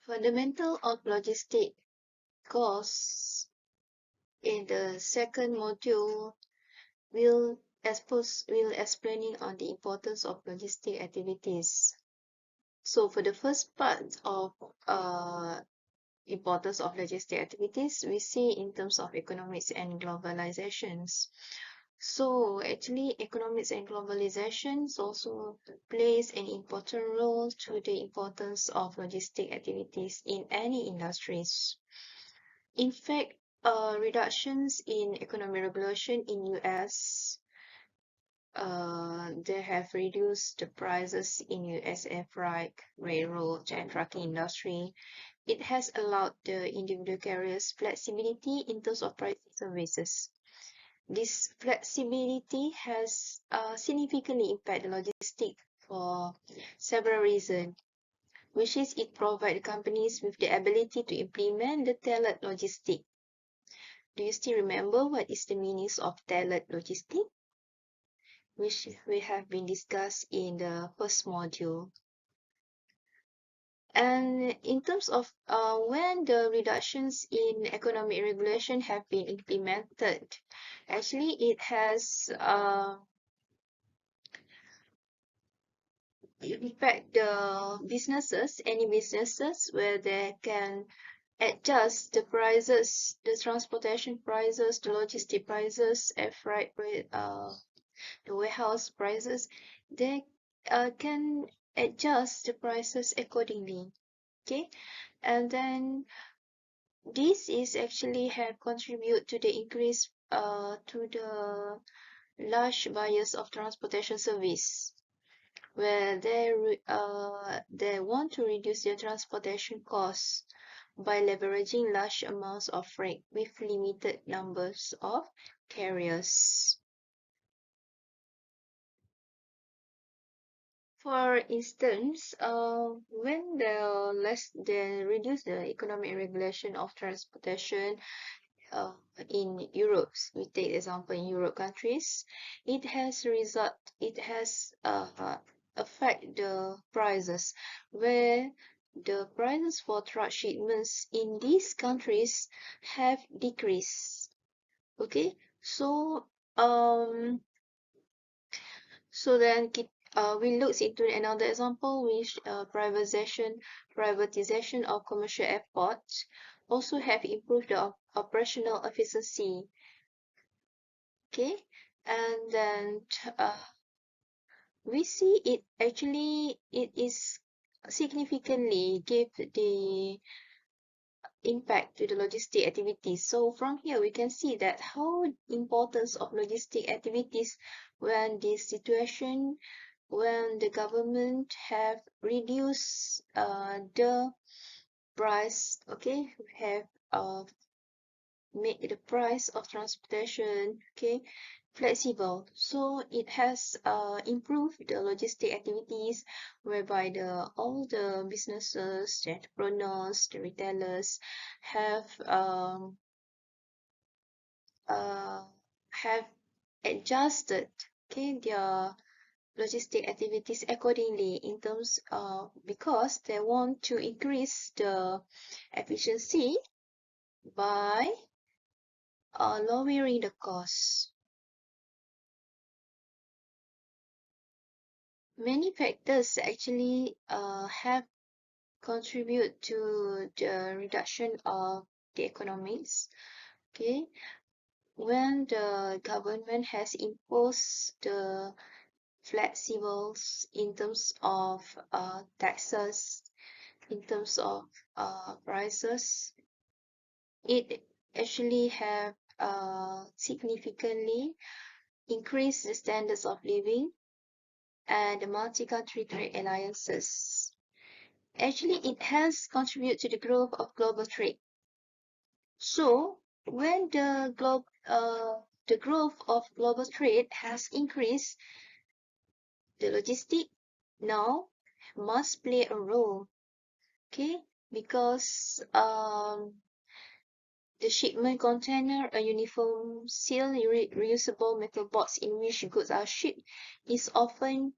Fundamental of logistic costs in the second module will explaining on the importance of logistic activities. So for the first part of importance of logistic activities, we see in terms of economics and globalizations. So actually, economics and globalizations also plays an important role to the importance of logistic activities in any industries. In fact, reductions in economic regulation in US, they have reduced the prices in USA freight, railroad, and trucking industry. It has allowed the individual carriers flexibility in terms of pricing services. This flexibility has significantly impacted logistics for several reasons, which is it provides companies with the ability to implement the tailored logistics. Do you still remember what is the meaning of tailored logistics, which we have been discussed in the first module? And in terms of when the reductions in economic regulation have been implemented, actually it has impact the businesses, any businesses where they can adjust the prices, the transportation prices, the logistic prices, air freight, the warehouse prices. They can adjust the prices accordingly. Okay, and then this is actually have contribute to the increase to the large buyers of transportation service, where they want to reduce their transportation costs by leveraging large amounts of freight with limited numbers of carriers. For instance, when they reduce the economic regulation of transportation in Europe, we take example in Europe countries, it has affect the prices, where the prices for truck shipments in these countries have decreased. Okay, so then we look into another example, which privatization of commercial airports also have improved the operational efficiency. Okay, and then we see it actually it is significantly give the impact to the logistic activities. So from here we can see that how importance of logistic activities when this situation, when the government have reduced the price, okay, have make the price of transportation, okay, flexible. So it has improved the logistic activities, whereby all the businesses, the entrepreneurs, the retailers uh, have adjusted, okay, their logistic activities accordingly in terms because they want to increase the efficiency by lowering the cost. Many factors actually have contribute to the reduction of the economics. Okay, when the government has imposed the flexibles in terms of taxes, in terms of prices, it actually have significantly increased the standards of living and the multi-country trade alliances. Actually, it has contributed to the growth of global trade. So, when the growth of global trade has increased, the logistic now must play a role. Okay, because the shipment container, a uniform sealed reusable metal box in which goods are shipped, is often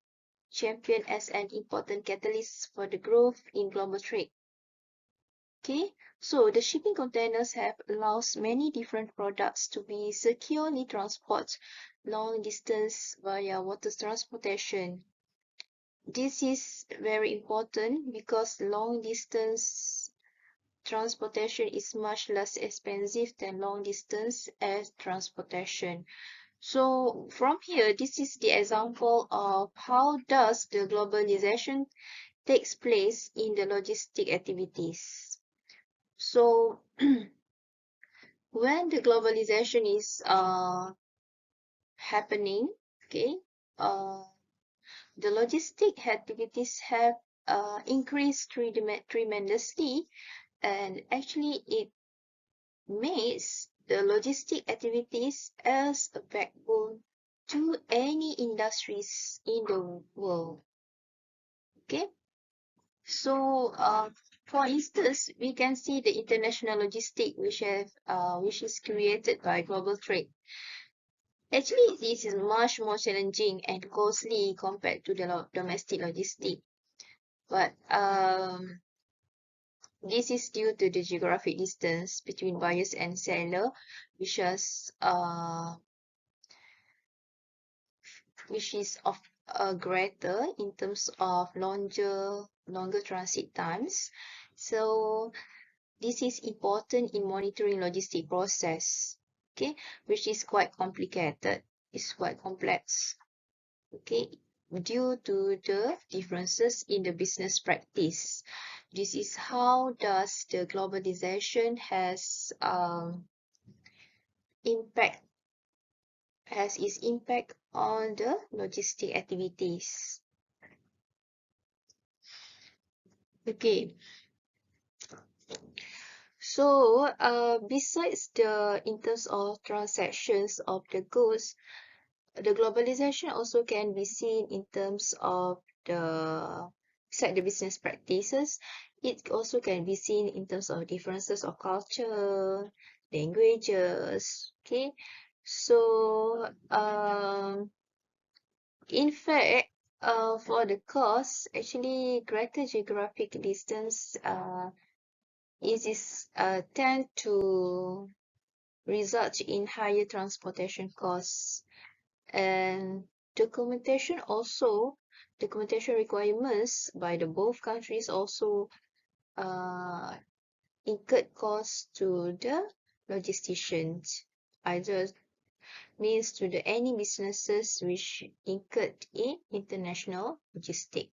championed as an important catalyst for the growth in global trade. Okay, so the shipping containers have allows many different products to be securely transported long distance via water transportation. This is very important because long distance transportation is much less expensive than long distance air transportation. So from here, this is the example of how does the globalization takes place in the logistic activities. So when the globalization is happening, okay, uh, the logistic activities have increased tremendously, and actually it makes the logistic activities as a backbone to any industries in the world. Okay, so for instance, we can see the international logistic which is created by global trade. Actually, this is much more challenging and costly compared to the domestic logistic. But this is due to the geographic distance between buyers and seller, which is uh, which is of greater in terms of longer transit times. So this is important in monitoring logistic process, okay, which is quite complicated. It's quite complex, okay, due to the differences in the business practice. This is how does the globalization impact has its impact on the logistic activities. Okay, so besides the in terms of transactions of the goods, the globalization also can be seen in terms of beside the business practices. It also can be seen in terms of differences of culture, languages. Okay, so in fact, for the cost, actually greater geographic distance is tend to result in higher transportation costs, and documentation requirements by the both countries also uh, incurred costs to the logisticians, either means to the any businesses which incurred in international logistics.